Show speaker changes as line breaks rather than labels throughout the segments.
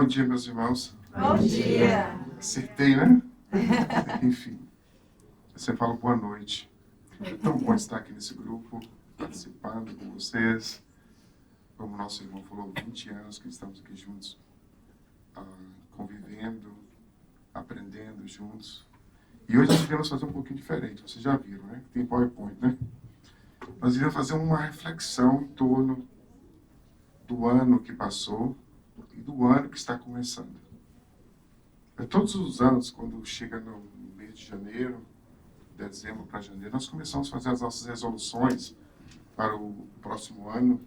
Bom dia, meus irmãos.
Bom dia.
Acertei, né? Enfim, você fala boa noite. É tão bom estar aqui nesse grupo, participando com vocês. Como o nosso irmão falou, 20 anos que estamos aqui juntos, convivendo, aprendendo juntos. E hoje nós iremos fazer um pouquinho diferente. Vocês já viram, né? Tem PowerPoint, né? Nós iremos fazer uma reflexão em torno do ano que passou e do ano que está começando. Todos os anos, quando chega no mês de janeiro, dezembro para janeiro, nós começamos a fazer as nossas resoluções para o próximo ano.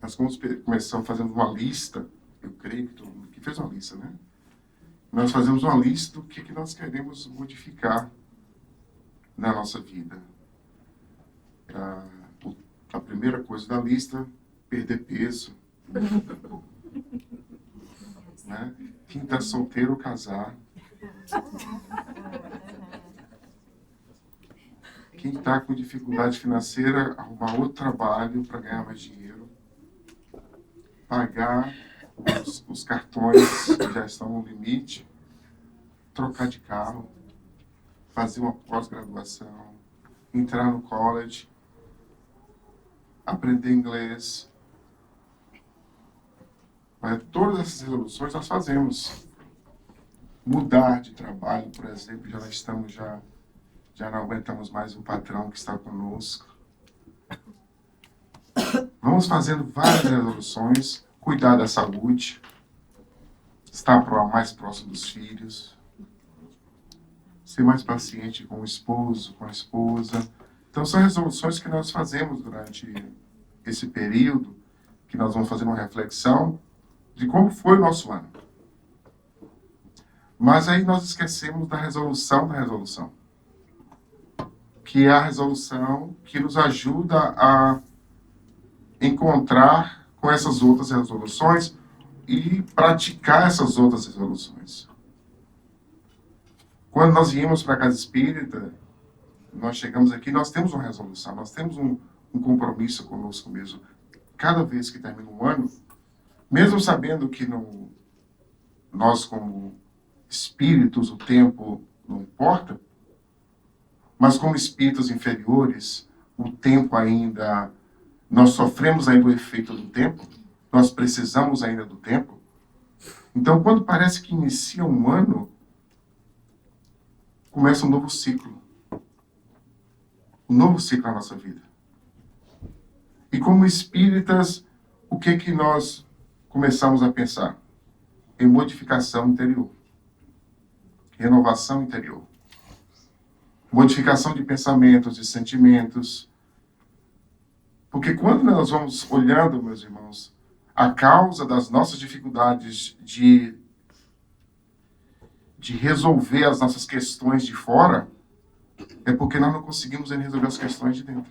Nós começamos fazendo uma lista, eu creio que todo mundo aqui fez uma lista, né? Nós fazemos uma lista do que nós queremos modificar na nossa vida. A primeira coisa da lista, perder peso. Né? Quem está solteiro, casar. Quem está com dificuldade financeira, arrumar outro trabalho para ganhar mais dinheiro. Pagar os cartões que já estão no limite. Trocar de carro. Fazer uma pós-graduação. Entrar no college. Aprender inglês. Mas todas essas resoluções nós fazemos. Mudar de trabalho, por exemplo, já não aguentamos mais o patrão que está conosco. Vamos fazendo várias resoluções, cuidar da saúde, estar mais próximo dos filhos, ser mais paciente com o esposo, com a esposa. Então são resoluções que nós fazemos durante esse período, que nós vamos fazer uma reflexão de como foi o nosso ano. Mas aí nós esquecemos da resolução, que é a resolução que nos ajuda a encontrar com essas outras resoluções e praticar essas outras resoluções. Quando nós viemos para a Casa Espírita, nós chegamos aqui, nós temos uma resolução, nós temos um compromisso conosco mesmo. Cada vez que termina um ano, mesmo sabendo que nós, como espíritos, o tempo não importa, mas como espíritos inferiores, o tempo ainda, nós sofremos ainda o efeito do tempo, nós precisamos ainda do tempo. Então, quando parece que inicia um ano, começa um novo ciclo. Um novo ciclo na nossa vida. E como espíritas, o que nós começamos a pensar? Em modificação interior. Renovação interior. Modificação de pensamentos, de sentimentos. Porque quando nós vamos olhando, meus irmãos, a causa das nossas dificuldades de resolver as nossas questões de fora, é porque nós não conseguimos resolver as questões de dentro.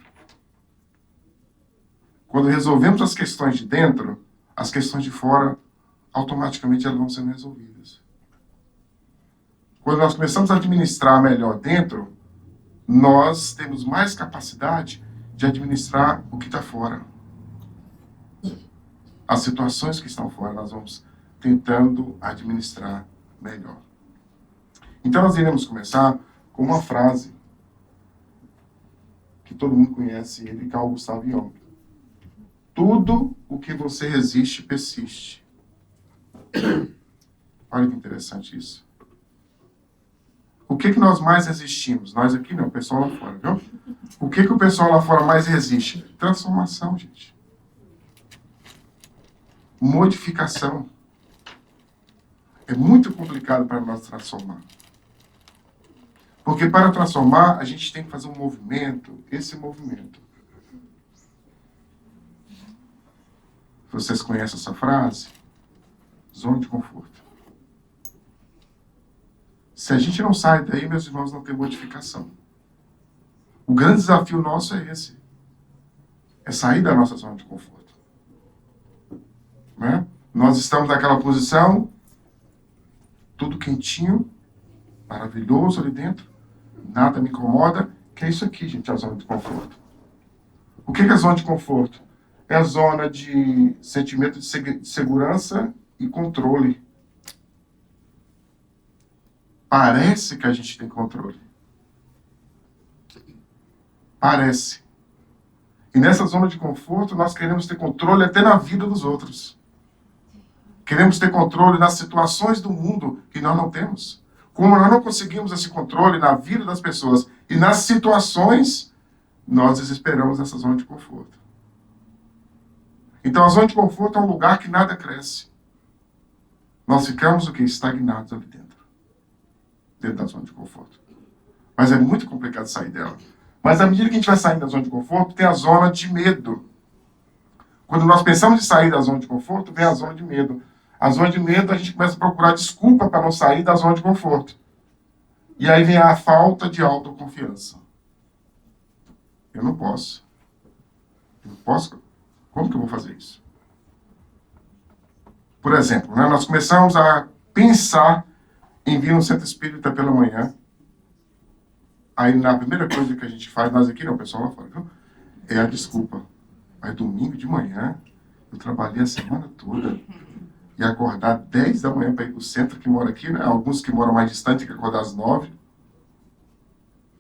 Quando resolvemos as questões de dentro, as questões de fora, automaticamente elas vão sendo resolvidas. Quando nós começamos a administrar melhor dentro, nós temos mais capacidade de administrar o que está fora. As situações que estão fora, nós vamos tentando administrar melhor. Então, nós iremos começar com uma frase que todo mundo conhece, ele, Carl Gustav Jung. Tudo o que você resiste, persiste. Olha que interessante isso. O que nós mais resistimos? Nós aqui não, o pessoal lá fora, viu? O que o pessoal lá fora mais resiste? Transformação, gente. Modificação. É muito complicado para nós transformar. Porque para transformar, a gente tem que fazer um movimento, esse movimento. Vocês conhecem essa frase? Zona de conforto. Se a gente não sai daí, meus irmãos, não tem modificação. O grande desafio nosso é esse. É sair da nossa zona de conforto. Né? Nós estamos naquela posição, tudo quentinho, maravilhoso ali dentro, nada me incomoda, que é isso aqui, gente, a zona de conforto. O que é a zona de conforto? É a zona de sentimento de segurança e controle. Parece que a gente tem controle. Parece. E nessa zona de conforto, nós queremos ter controle até na vida dos outros. Queremos ter controle nas situações do mundo que nós não temos. Como nós não conseguimos esse controle na vida das pessoas e nas situações, nós desesperamos nessa zona de conforto. Então, a zona de conforto é um lugar que nada cresce. Nós ficamos o quê? Estagnados ali dentro. Dentro da zona de conforto. Mas é muito complicado sair dela. Mas à medida que a gente vai saindo da zona de conforto, tem a zona de medo. Quando nós pensamos em sair da zona de conforto, vem a zona de medo. A zona de medo, a gente começa a procurar desculpa para não sair da zona de conforto. E aí vem a falta de autoconfiança. Eu não posso. Eu não posso? Como que eu vou fazer isso? Por exemplo, né, nós começamos a pensar em vir no centro espírita pela manhã. Aí, na primeira coisa que a gente faz, nós aqui, não, o pessoal lá fora, viu? É a desculpa. Aí, domingo de manhã, eu trabalhei a semana toda. E acordar 10 da manhã para ir para o centro, que mora aqui, né? Alguns que moram mais distante, que acordar às 9.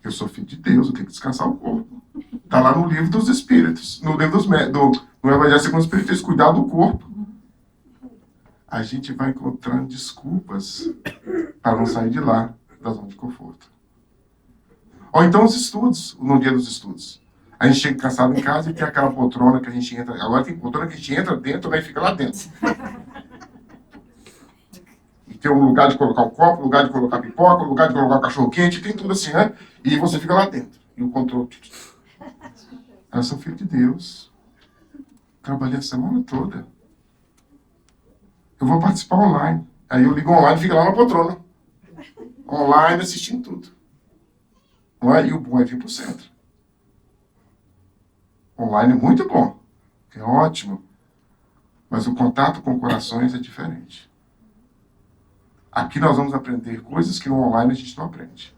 Eu sou filho de Deus, eu tenho que descansar o corpo. Está lá no livro dos Espíritos, no livro no Evangelho segundo os Espíritos, cuidar do corpo. A gente vai encontrando desculpas para não sair de lá, da zona de conforto. Ou então os estudos, no dia dos estudos. A gente chega cansado em casa e tem aquela poltrona que a gente entra. Agora tem poltrona que a gente entra dentro, né, e fica lá dentro. E tem um lugar de colocar o copo, lugar de colocar pipoca, lugar de colocar o cachorro quente, tem tudo assim, né? E você fica lá dentro. E o controle. Eu sou filho de Deus. Trabalhei a semana toda. Eu vou participar online. Aí eu ligo online e fico lá na poltrona. Online assistindo tudo. Não é? E o bom é vir para o centro. Online é muito bom. É ótimo. Mas o contato com corações é diferente. Aqui nós vamos aprender coisas que no online a gente não aprende.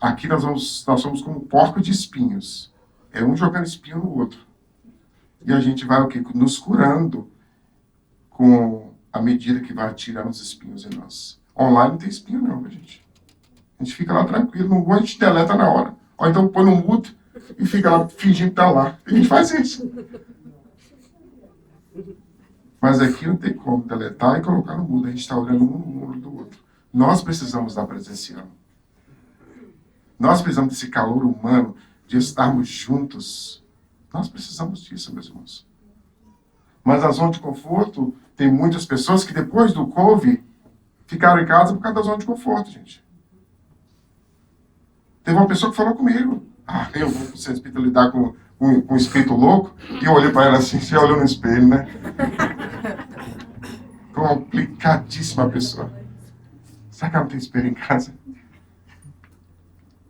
Aqui nós somos como porcos de espinhos. É um jogando espinho no outro. E a gente vai o quê? Nos curando com a medida que vai tirando os espinhos em nós. Online não tem espinho não, gente. A gente fica lá tranquilo, não a gente deleta na hora. Ou então põe no mudo e fica lá fingindo que tá lá. A gente faz isso. Mas aqui não tem como deletar e colocar no mudo. A gente está olhando um no olho do outro. Nós precisamos da presencial. Nós precisamos desse calor humano, de estarmos juntos. Nós precisamos disso, meus irmãos. Mas a zona de conforto, tem muitas pessoas que depois do Covid ficaram em casa por causa da zona de conforto, gente. Teve uma pessoa que falou comigo. Eu vou pro centro espírita lidar com um espírito louco. E eu olhei para ela assim, você olhou no espelho, né? Complicadíssima pessoa. Será que ela não tem espelho em casa?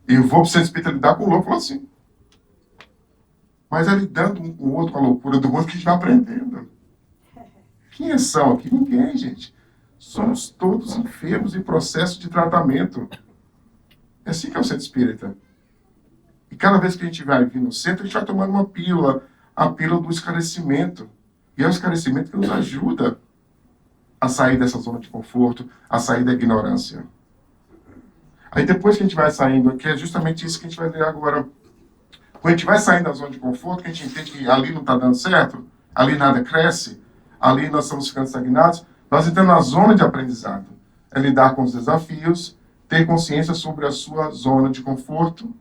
Eu vou pro centro espírita lidar com o louco, falou assim. Mas é lidando um com o outro, com a loucura do outro, que a gente vai aprendendo. Quem são aqui? Ninguém, gente. Somos todos enfermos em processo de tratamento. É assim que é o centro espírita. E cada vez que a gente vai vir no centro, a gente vai tomando uma pílula, a pílula do esclarecimento. E é o esclarecimento que nos ajuda a sair dessa zona de conforto, a sair da ignorância. Aí depois que a gente vai saindo aqui, é justamente isso que a gente vai ler agora. Quando a gente vai saindo da zona de conforto, que a gente entende que ali não está dando certo, ali nada cresce, ali nós estamos ficando estagnados, nós entramos na zona de aprendizado. É lidar com os desafios, ter consciência sobre a sua zona de conforto.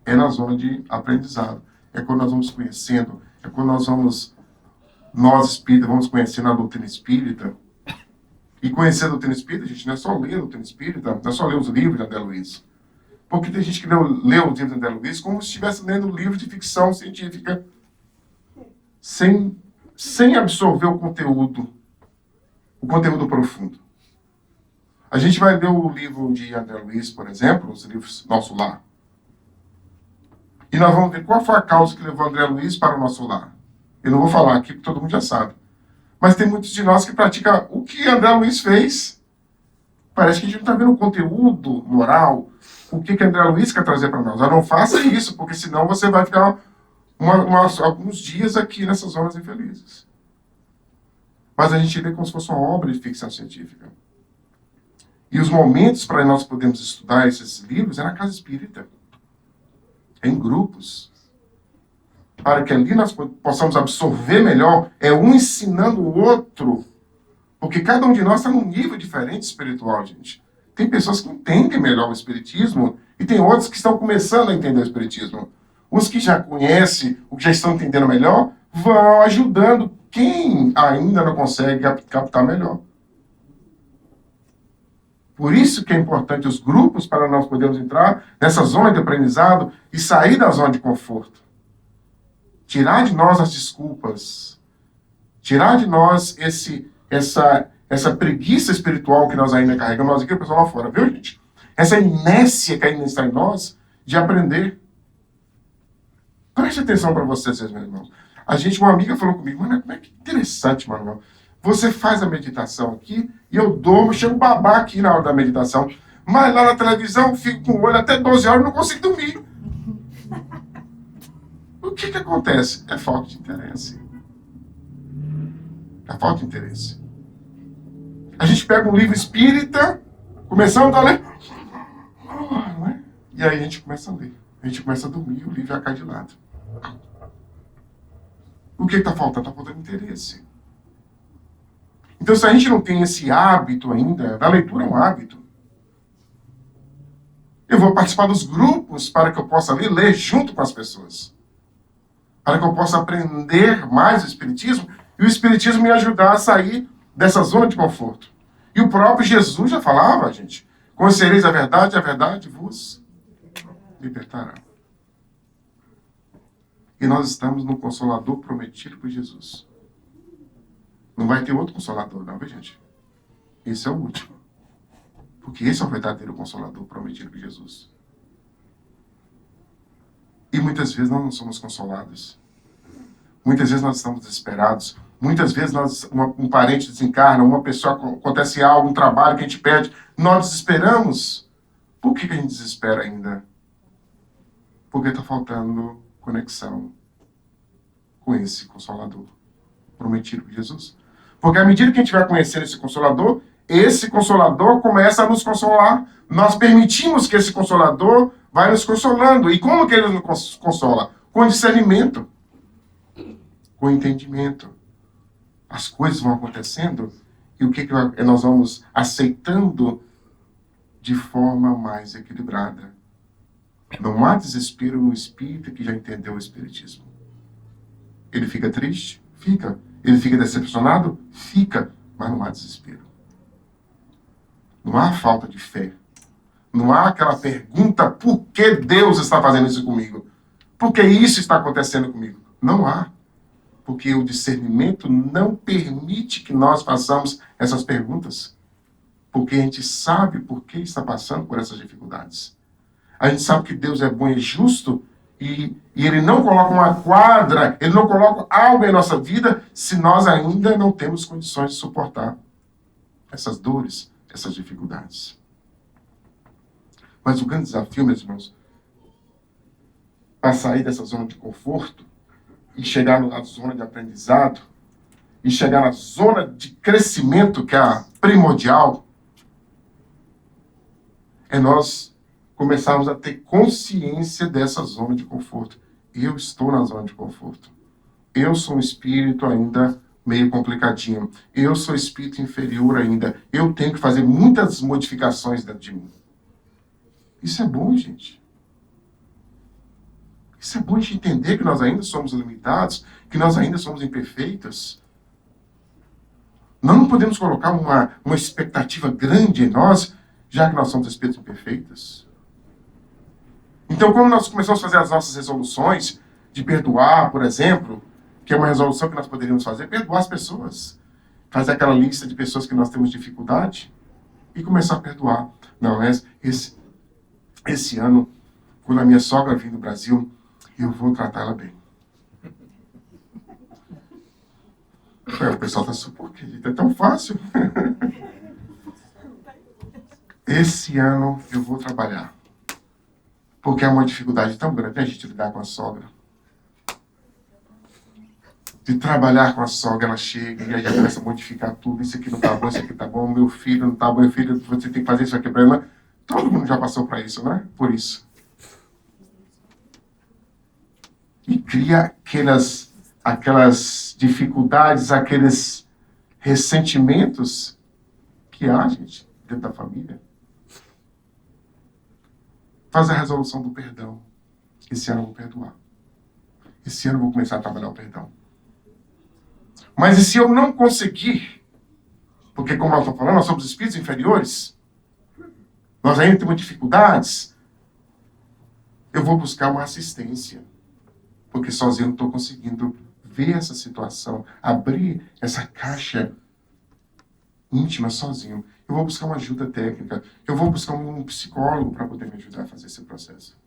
É na zona de aprendizado. É quando nós vamos conhecendo, é quando nós espíritas, vamos conhecendo a doutrina espírita. E conhecer a doutrina espírita, gente, não é só ler a doutrina espírita, não é só ler os livros de André Luiz. Porque tem gente que lê os livros de André Luiz como se estivesse lendo um livro de ficção científica, sem absorver o conteúdo profundo. A gente vai ler o livro de André Luiz, por exemplo, os livros Nosso Lar. E nós vamos ver qual foi a causa que levou André Luiz para o nosso lar. Eu não vou falar aqui, porque todo mundo já sabe. Mas tem muitos de nós que praticam o que André Luiz fez. Parece que a gente não está vendo o conteúdo moral, o que André Luiz quer trazer para nós. Não faça isso, porque senão você vai ficar alguns dias aqui nessas zonas infelizes. mas a gente lê como se fosse uma obra de ficção científica. E os momentos para nós podermos estudar esses livros é na casa espírita, em grupos, para que ali nós possamos absorver melhor, um ensinando o outro, porque cada um de nós está num nível diferente espiritual, gente. Tem pessoas que entendem melhor o espiritismo e tem outros que estão começando a entender o espiritismo. Os que já conhecem, os que já estão entendendo melhor, vão ajudando quem ainda não consegue captar melhor. Por isso que é importante os grupos para nós podermos entrar nessa zona de aprendizado e sair da zona de conforto. Tirar de nós as desculpas. Tirar de nós essa preguiça espiritual que nós ainda carregamos. Nós aqui, o pessoal lá fora, viu, gente? Essa inércia que ainda está em nós de aprender. Preste atenção para vocês, meus irmãos. Uma amiga falou comigo, mano, como é que interessante, Manuel. Você faz a meditação aqui e eu durmo, chego babar aqui na hora da meditação. Mas lá na televisão eu fico com o olho até 12 horas e não consigo dormir. O que acontece? É falta de interesse. É falta de interesse. A gente pega um livro espírita, começamos a ler, não é? E aí a gente começa a ler. A gente começa a dormir e o livro já cai de lado. O que está faltando? Está faltando interesse. Então, se a gente não tem esse hábito ainda, a leitura é um hábito. Eu vou participar dos grupos para que eu possa ler junto com as pessoas. Para que eu possa aprender mais o Espiritismo e o Espiritismo me ajudar a sair dessa zona de conforto. E o próprio Jesus já falava, gente, conhecereis a verdade vos libertará. E nós estamos no Consolador prometido por Jesus. Não vai ter outro Consolador, não, viu, gente? Esse é o último. Porque esse é o verdadeiro Consolador prometido por Jesus. E muitas vezes nós não somos consolados. Muitas vezes nós estamos desesperados. Muitas vezes um parente desencarna, uma pessoa, acontece algo, um trabalho que a gente perde, nós desesperamos. Por que a gente desespera ainda? Porque está faltando conexão com esse Consolador prometido por Jesus. Porque à medida que a gente vai conhecendo esse Consolador começa a nos consolar. Nós permitimos que esse Consolador vai nos consolando. E como que ele nos consola? Com discernimento. Com entendimento. As coisas vão acontecendo e o que nós vamos aceitando de forma mais equilibrada. Não há desespero no espírito que já entendeu o Espiritismo. Ele fica triste? Fica. Ele fica decepcionado? Fica. Mas não há desespero. Não há falta de fé. Não há aquela pergunta, por que Deus está fazendo isso comigo? Por que isso está acontecendo comigo? Não há. Porque o discernimento não permite que nós façamos essas perguntas. Porque a gente sabe por que está passando por essas dificuldades. A gente sabe que Deus é bom e justo e Ele não coloca uma quadra, Ele não coloca algo em nossa vida se nós ainda não temos condições de suportar essas dores, essas dificuldades. Mas o grande desafio, meus irmãos, para sair dessa zona de conforto e chegar na zona de aprendizado e chegar na zona de crescimento, que é a primordial, é nós começarmos a ter consciência dessa zona de conforto. Eu estou na zona de conforto. Eu sou um espírito ainda meio complicadinho. Eu sou espírito inferior ainda. Eu tenho que fazer muitas modificações dentro de mim. Isso é bom, gente. Isso é bom a gente entender que nós ainda somos limitados, que nós ainda somos imperfeitos. Nós não podemos colocar uma expectativa grande em nós, já que nós somos espíritos imperfeitos. Então, como nós começamos a fazer as nossas resoluções de perdoar, por exemplo, que é uma resolução que nós poderíamos fazer, perdoar as pessoas. Fazer aquela lista de pessoas que nós temos dificuldade e começar a perdoar. Não, esse ano, quando a minha sogra vir no Brasil, eu vou tratar ela bem. O pessoal está suportando, é tão fácil. Esse ano eu vou trabalhar. Porque é uma dificuldade tão grande a gente lidar com a sogra. de trabalhar com a sogra, ela chega e aí já começa a modificar tudo. Isso aqui não tá bom, isso aqui tá bom. Meu filho não tá bom, meu filho, você tem que fazer isso aqui para ela. Todo mundo já passou para isso, né? Por isso. E cria aquelas dificuldades, aqueles ressentimentos que há, gente, dentro da família. Faz a resolução do perdão. Esse ano eu vou perdoar. Esse ano eu vou começar a trabalhar o perdão. Mas e se eu não conseguir? Porque, como eu estou falando, nós somos espíritos inferiores. Nós ainda temos dificuldades. Eu vou buscar uma assistência. Porque sozinho eu não estou conseguindo ver essa situação, abrir essa caixa íntima sozinho. Eu vou buscar uma ajuda técnica. Eu vou buscar um psicólogo para poder me ajudar a fazer esse processo.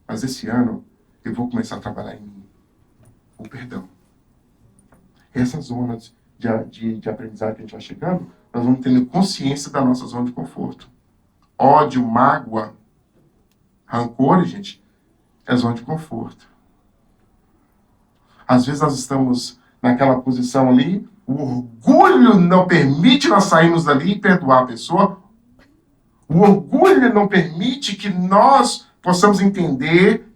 Mas esse ano, eu vou começar a trabalhar em mim. O perdão. Essas zonas de aprendizado que a gente vai chegando, nós vamos tendo consciência da nossa zona de conforto. Ódio, mágoa, rancor, gente, é zona de conforto. Às vezes nós estamos naquela posição ali, o orgulho não permite nós sairmos dali e perdoar a pessoa. O orgulho não permite que nós possamos entender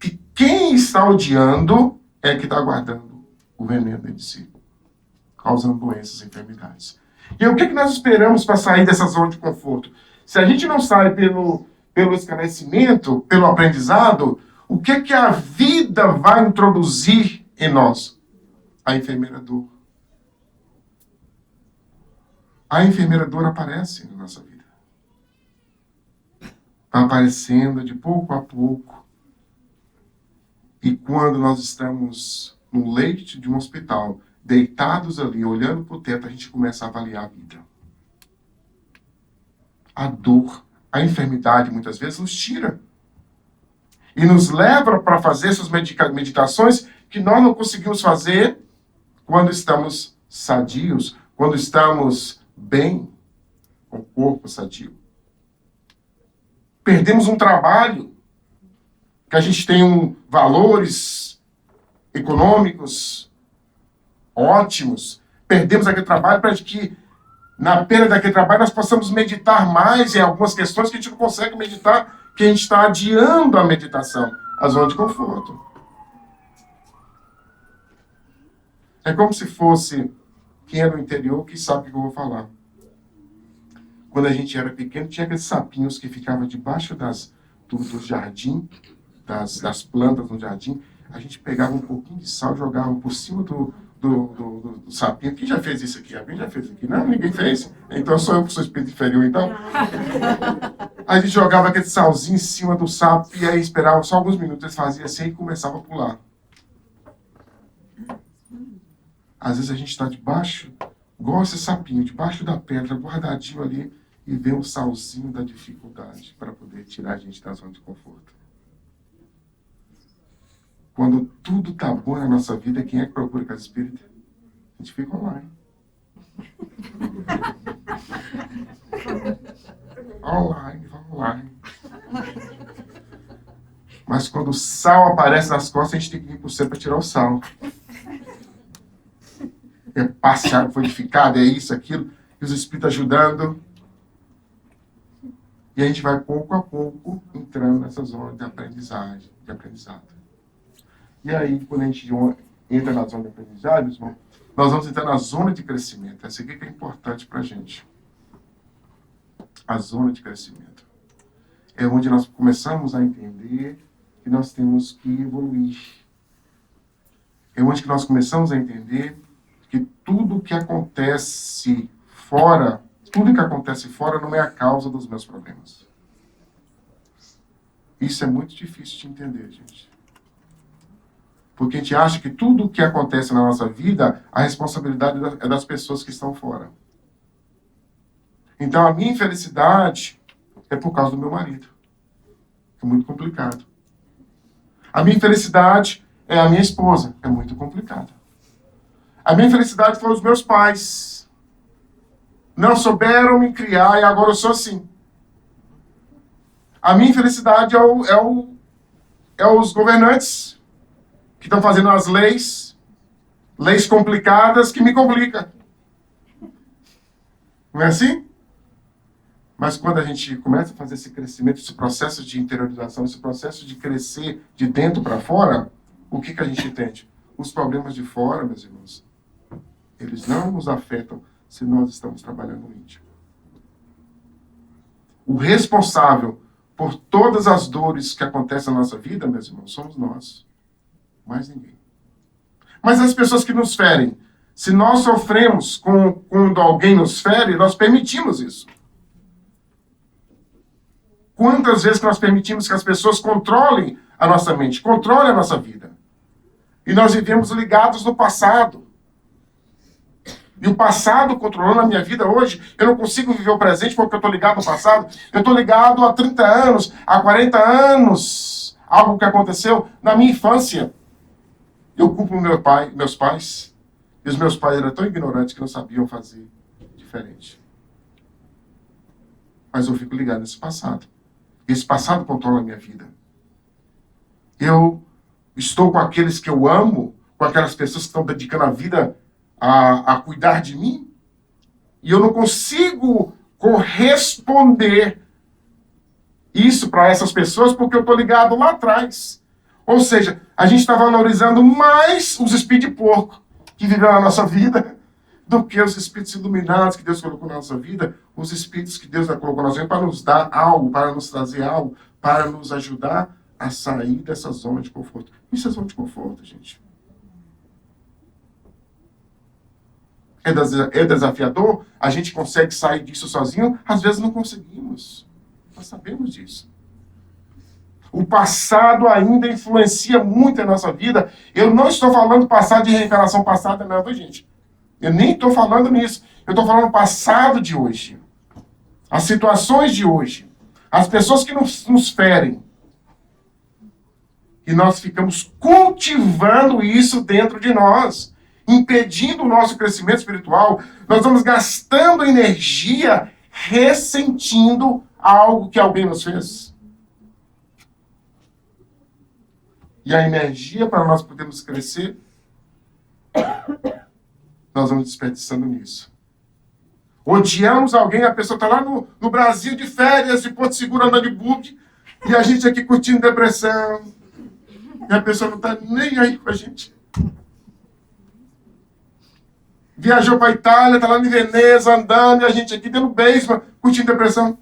que quem está odiando é que está guardando o veneno dentro de si, causando doenças e enfermidades. E o que nós esperamos para sair dessa zona de conforto? Se a gente não sai pelo esclarecimento, pelo aprendizado, o que a vida vai introduzir em nós? A enfermeira dor. A enfermeira dor aparece na nossa vida. Está aparecendo de pouco a pouco. E quando nós estamos no leito de um hospital, deitados ali, olhando para o teto, a gente começa a avaliar a vida. A dor, a enfermidade, muitas vezes, nos tira. E nos leva para fazer essas meditações que nós não conseguimos fazer quando estamos sadios, quando estamos bem, com o corpo sadio. Perdemos um trabalho, que a gente tem valores econômicos ótimos. Perdemos aquele trabalho para que, na perda daquele trabalho, nós possamos meditar mais em algumas questões que a gente não consegue meditar, que a gente está adiando a meditação, a zona de conforto. É como se fosse quem é do interior que sabe o que eu vou falar. Quando a gente era pequeno, tinha aqueles sapinhos que ficavam debaixo do jardim, das plantas no jardim. A gente pegava um pouquinho de sal e jogava por cima do sapinho. Quem já fez isso aqui? Alguém já fez aqui? Não, ninguém fez. Então sou eu que sou espírito inferior, então. A gente jogava aquele salzinho em cima do sapo e aí esperava só alguns minutos. Eles faziam assim e começavam a pular. Às vezes a gente está debaixo, igual esse sapinho, debaixo da pedra, guardadinho ali, e vê um salzinho da dificuldade para poder tirar a gente da zona de conforto. Quando tudo está bom na nossa vida, quem é que procura casa espírita? A gente fica online. Online. Mas quando o sal aparece nas costas, a gente tem que vir por cima para tirar o sal. É passeado, foi edificado, é isso, aquilo, e os espíritos ajudando. E a gente vai pouco a pouco entrando nessa zona de aprendizado. E aí, quando a gente entra na zona de aprendizagem, irmão, nós vamos entrar na zona de crescimento. Essa aqui que é importante para a gente. A zona de crescimento. É onde nós começamos a entender que nós temos que evoluir. É onde que nós começamos a entender que tudo que acontece fora não é a causa dos meus problemas. Isso é muito difícil de entender, gente. Porque a gente acha que tudo o que acontece na nossa vida, a responsabilidade é das pessoas que estão fora. Então, a minha infelicidade é por causa do meu marido. É muito complicado. A minha infelicidade é a minha esposa. É muito complicado. A minha infelicidade foram os meus pais. Não souberam me criar e agora eu sou assim. A minha infelicidade é os governantes que estão fazendo as leis Leis complicadas que me complicam. Não é assim? Mas quando a gente começa a fazer esse crescimento, esse processo de interiorização, esse processo de crescer de dentro para fora, o que a gente entende? Os problemas de fora, meus irmãos, eles não nos afetam se nós estamos trabalhando no íntimo. O responsável por todas as dores que acontecem na nossa vida, meus irmãos, somos nós. Mais ninguém. Mas as pessoas que nos ferem, se nós sofremos quando alguém nos fere, nós permitimos isso. Quantas vezes nós permitimos que as pessoas controlem a nossa mente, controlem a nossa vida? E nós vivemos ligados no passado. E o passado controlando a minha vida hoje, eu não consigo viver o presente porque eu estou ligado no passado. Eu estou ligado há 30 anos, há 40 anos. Algo que aconteceu na minha infância. Eu culpo meus pais. E os meus pais eram tão ignorantes que não sabiam fazer diferente. Mas eu fico ligado nesse passado. Esse passado controla a minha vida. Eu estou com aqueles que eu amo, com aquelas pessoas que estão dedicando a vida a cuidar de mim, e eu não consigo corresponder isso para essas pessoas porque eu estou ligado lá atrás. Ou seja, a gente está valorizando mais os espíritos de porco que vivem na nossa vida do que os espíritos iluminados que Deus colocou na nossa vida, os espíritos que Deus colocou na nossa vida para nos dar algo, para nos trazer algo, para nos ajudar a sair dessa zona de conforto. Isso é zona de conforto, gente. É desafiador? A gente consegue sair disso sozinho? Às vezes não conseguimos. Nós sabemos disso. O passado ainda influencia muito a nossa vida. Eu não estou falando passado de reencarnação passada, não, viu, gente? Eu nem estou falando nisso. Eu estou falando passado de hoje. As situações de hoje. As pessoas que nos ferem. E nós ficamos cultivando isso dentro de nós, impedindo o nosso crescimento espiritual. Nós vamos gastando energia ressentindo algo que alguém nos fez. E a energia para nós podermos crescer, nós vamos desperdiçando nisso. Odiamos alguém, a pessoa está lá no Brasil de férias, de Porto Seguro, andando de bug, e a gente aqui curtindo depressão. E a pessoa não está nem aí com a gente. Viajou para a Itália, está lá em Veneza, andando, e a gente aqui dando beijo, curtindo depressão.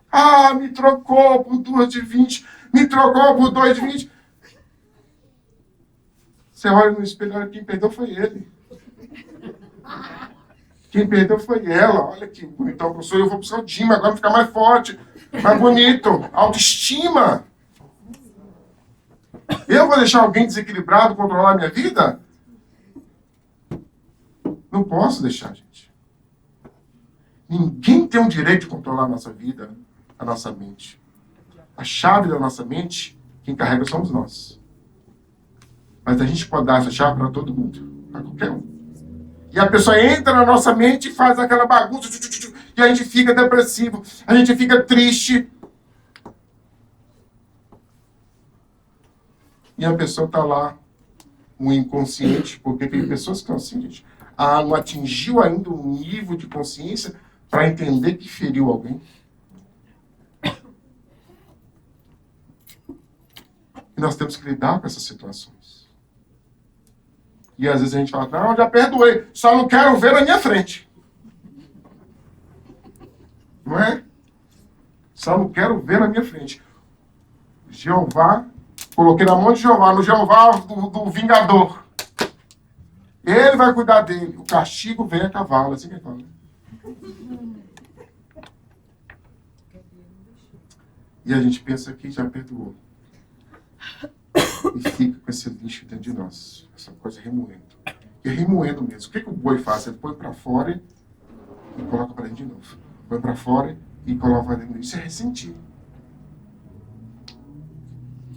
Ah, me trocou por 2,20, me trocou por 2,20. Você olha no espelho, olha, quem perdeu foi ele. Quem perdeu foi ela. Olha que bonitão que eu sou, eu vou buscar o Dima, agora ficar mais forte, mais bonito. Autoestima. Eu vou deixar alguém desequilibrado controlar a minha vida? Não posso deixar, gente. Ninguém tem o direito de controlar a nossa vida, a nossa mente. A chave da nossa mente, quem carrega somos nós. Mas a gente pode dar essa chave para todo mundo, para qualquer um. E a pessoa entra na nossa mente e faz aquela bagunça, e a gente fica depressivo, a gente fica triste. E a pessoa está lá, um inconsciente, porque tem pessoas que estão assim, gente. Não atingiu ainda um nível de consciência para entender que feriu alguém. E nós temos que lidar com essas situações. E às vezes a gente fala, não, já perdoei, só não quero ver na minha frente. Não é? Só não quero ver na minha frente. Jeová, coloquei na mão de Jeová, no Jeová do Vingador. Ele vai cuidar dele. O castigo vem a cavalo, assim que ele fala. E a gente pensa que já perdoou. E fica com esse lixo dentro de nós. Essa coisa remoendo. E é remoendo mesmo. O que o boi faz? Ele põe para fora e coloca para dentro de novo. Põe para fora e coloca para dentro de novo. Isso é ressentir.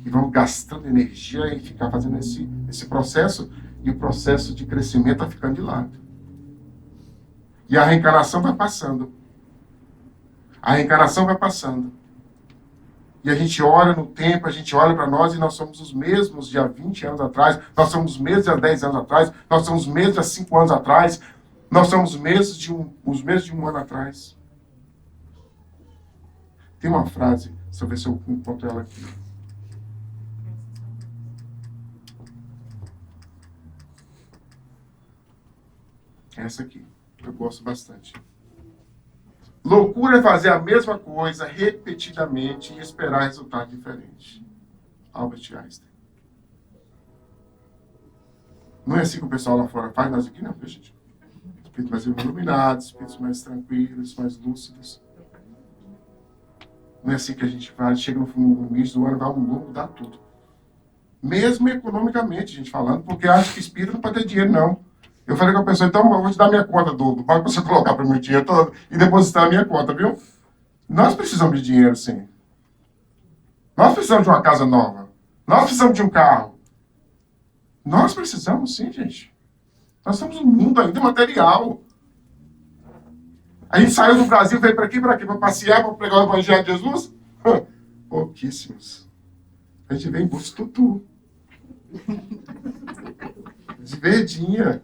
E vamos gastando energia em ficar fazendo esse processo. E o processo de crescimento está ficando de lado. E a reencarnação vai passando. A reencarnação vai passando. E a gente olha no tempo, a gente olha para nós e nós somos os mesmos de há 20 anos atrás, nós somos os mesmos de há 10 anos atrás, nós somos os mesmos de há 5 anos atrás, nós somos os mesmos de um ano atrás. Tem uma frase, deixa eu ver se eu encontro ela aqui. Essa aqui, eu gosto bastante. Loucura é fazer a mesma coisa repetidamente e esperar resultado diferente. Albert Einstein. Não é assim que o pessoal lá fora faz, nós aqui não, viu, gente? Espíritos mais iluminados, espíritos mais tranquilos, mais lúcidos. Não é assim que a gente faz, chega no início do ano, vai mudar tudo. Mesmo economicamente, a gente falando, porque acha que espírito não pode ter dinheiro, não. Eu falei com a pessoa, então eu vou te dar minha conta do banco para você colocar para o meu dinheiro todo e depositar a minha conta, viu? Nós precisamos de dinheiro, sim. Nós precisamos de uma casa nova. Nós precisamos de um carro. Nós precisamos, sim, gente. Nós estamos num mundo ainda material. A gente saiu do Brasil, veio para aqui, para passear, para pregar o Evangelho de Jesus? Pouquíssimos. A gente vem em busca de tutu. De verdinha.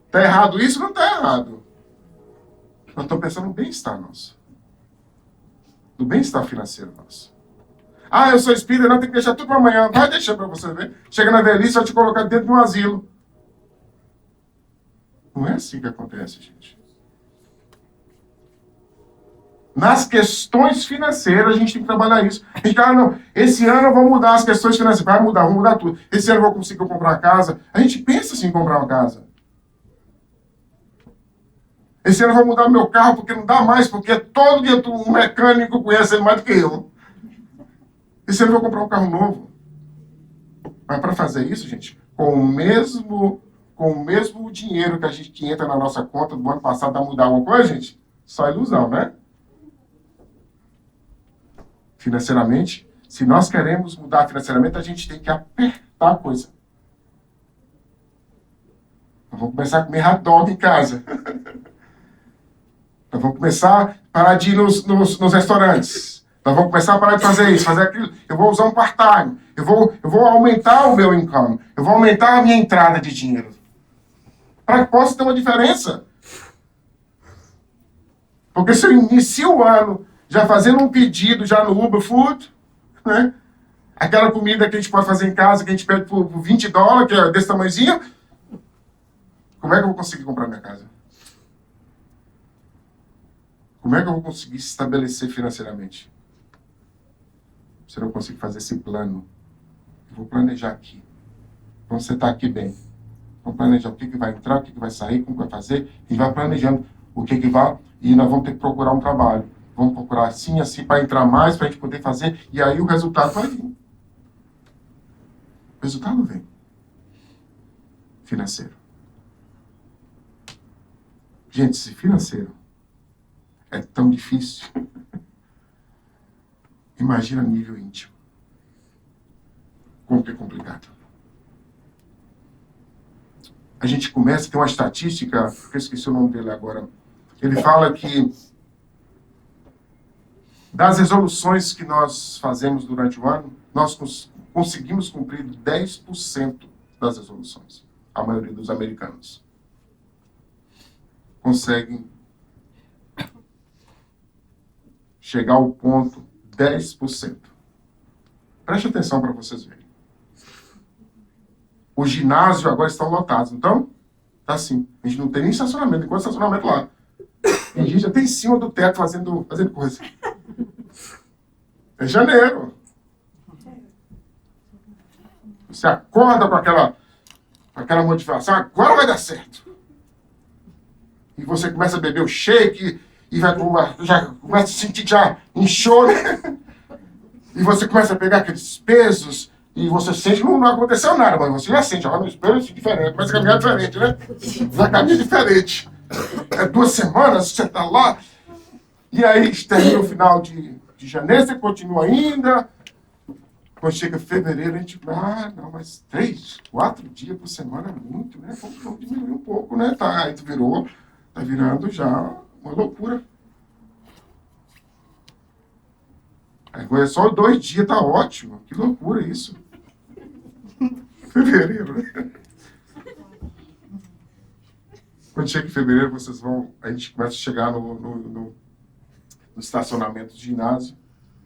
Está errado isso? Não está errado. Nós estamos pensando no bem-estar nosso. No bem-estar financeiro nosso. Ah, eu sou espírita, não tem que deixar tudo para amanhã. Vai deixar para você ver. Chega na velhice, vai te colocar dentro de um asilo. Não é assim que acontece, gente. Nas questões financeiras, a gente tem que trabalhar isso. A gente fala, não, esse ano eu vou mudar as questões financeiras. Vai mudar, vou mudar tudo. Esse ano eu vou conseguir comprar uma casa. A gente pensa assim em comprar uma casa. Esse ano eu vou mudar meu carro, porque não dá mais, porque todo dia um mecânico conhece ele mais do que eu. Esse ano eu vou comprar um carro novo. Mas para fazer isso, gente, com o mesmo dinheiro que a gente que entra na nossa conta do ano passado para mudar alguma coisa, gente, só ilusão, né? Financeiramente, se nós queremos mudar financeiramente, a gente tem que apertar a coisa. Nós vamos começar a comer hot dog em casa. Nós vamos começar a parar de ir nos restaurantes. Nós vamos começar a parar de fazer isso, fazer aquilo. Eu vou usar um part-time. Eu vou aumentar o meu income. Eu vou aumentar a minha entrada de dinheiro. Para que possa ter uma diferença. Porque se eu inicio o ano já fazendo um pedido já no Uber Food, né? Aquela comida que a gente pode fazer em casa, que a gente pede por $20, que é desse tamanhozinho, como é que eu vou conseguir comprar minha casa? Como é que eu vou conseguir se estabelecer financeiramente? Se eu não consigo fazer esse plano, eu vou planejar aqui. Vamos sentar aqui bem. Vamos planejar o que vai entrar, o que vai sair, como vai fazer, e vai planejando o que vai, e nós vamos ter que procurar um trabalho. Vamos procurar assim, assim, para entrar mais, para a gente poder fazer, e aí o resultado vai vir. O resultado vem. Financeiro. Gente, se financeiro é tão difícil, imagina nível íntimo. Como que é complicado. A gente começa, tem uma estatística, eu esqueci o nome dele agora, ele fala que das resoluções que nós fazemos durante o ano, nós conseguimos cumprir 10% das resoluções. A maioria dos americanos conseguem chegar ao ponto 10%. Preste atenção para vocês verem. O ginásio agora está lotado, então tá assim. A gente não tem nem estacionamento, tem quanto estacionamento lá. E a gente já tem em cima do teto fazendo coisa. É janeiro. Você acorda com aquela motivação, agora vai dar certo. E você começa a beber o shake e já começa a sentir já inchou, né? E você começa a pegar aqueles pesos e você sente que não aconteceu nada, mas você já sente, olha no espelho, é diferente, começa a caminhar diferente, né? Já caminha diferente. É 2 semanas que você está lá, e aí termina o final de janeiro, você continua ainda. Quando chega fevereiro, a gente, não, mas 3, 4 dias por semana é muito, né? Vamos diminuir um pouco, né? Aí tá virando já uma loucura. É. É só 2 dias, tá ótimo. Que loucura isso. Fevereiro, né? Quando chega em fevereiro, a gente começa a chegar no estacionamento do ginásio.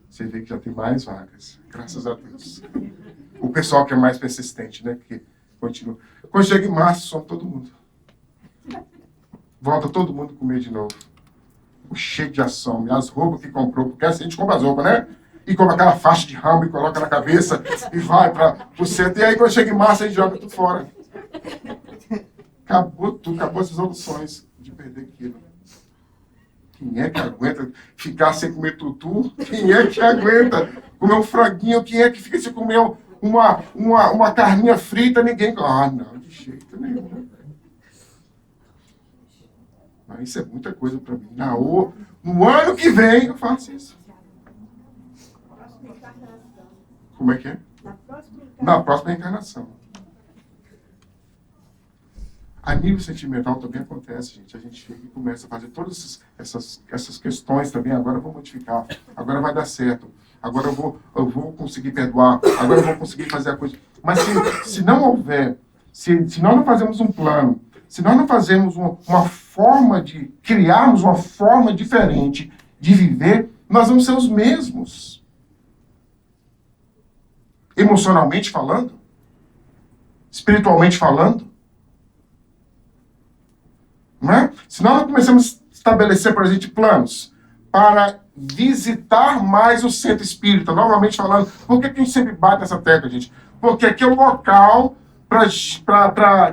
Você vê que já tem mais vagas. Graças a Deus. O pessoal que é mais persistente, né? Que continua. Quando chega em março, some todo mundo. Volta todo mundo comer de novo. O cheio de ação. E as roupas que comprou. Porque assim a gente compra as roupas, né? E compra aquela faixa de ramo e coloca na cabeça e vai para o centro. E aí quando chega em março, a gente joga tudo fora. Acabou tudo. Acabou as resoluções de perder quilo. Quem é que aguenta ficar sem comer tutu? Quem é que aguenta comer um franguinho? Quem é que fica sem comer uma carninha frita? Ninguém. Ah, não, de jeito nenhum. Mas isso é muita coisa para mim. No ano que vem eu faço isso. Como é que é? Na próxima encarnação. A nível sentimental também acontece, gente. A gente chega e começa a fazer todas essas questões também. Agora eu vou modificar. Agora vai dar certo. Agora eu vou conseguir perdoar. Agora eu vou conseguir fazer a coisa. Mas se não houver, se nós não fazemos um plano, se nós não fazemos uma forma de criarmos uma forma diferente de viver, nós vamos ser os mesmos. Emocionalmente falando, espiritualmente falando. Não é? Se nós não começamos a estabelecer, por exemplo, planos para visitar mais o centro espírita, novamente falando, por que a gente sempre bate nessa tecla, gente? Porque aqui é o local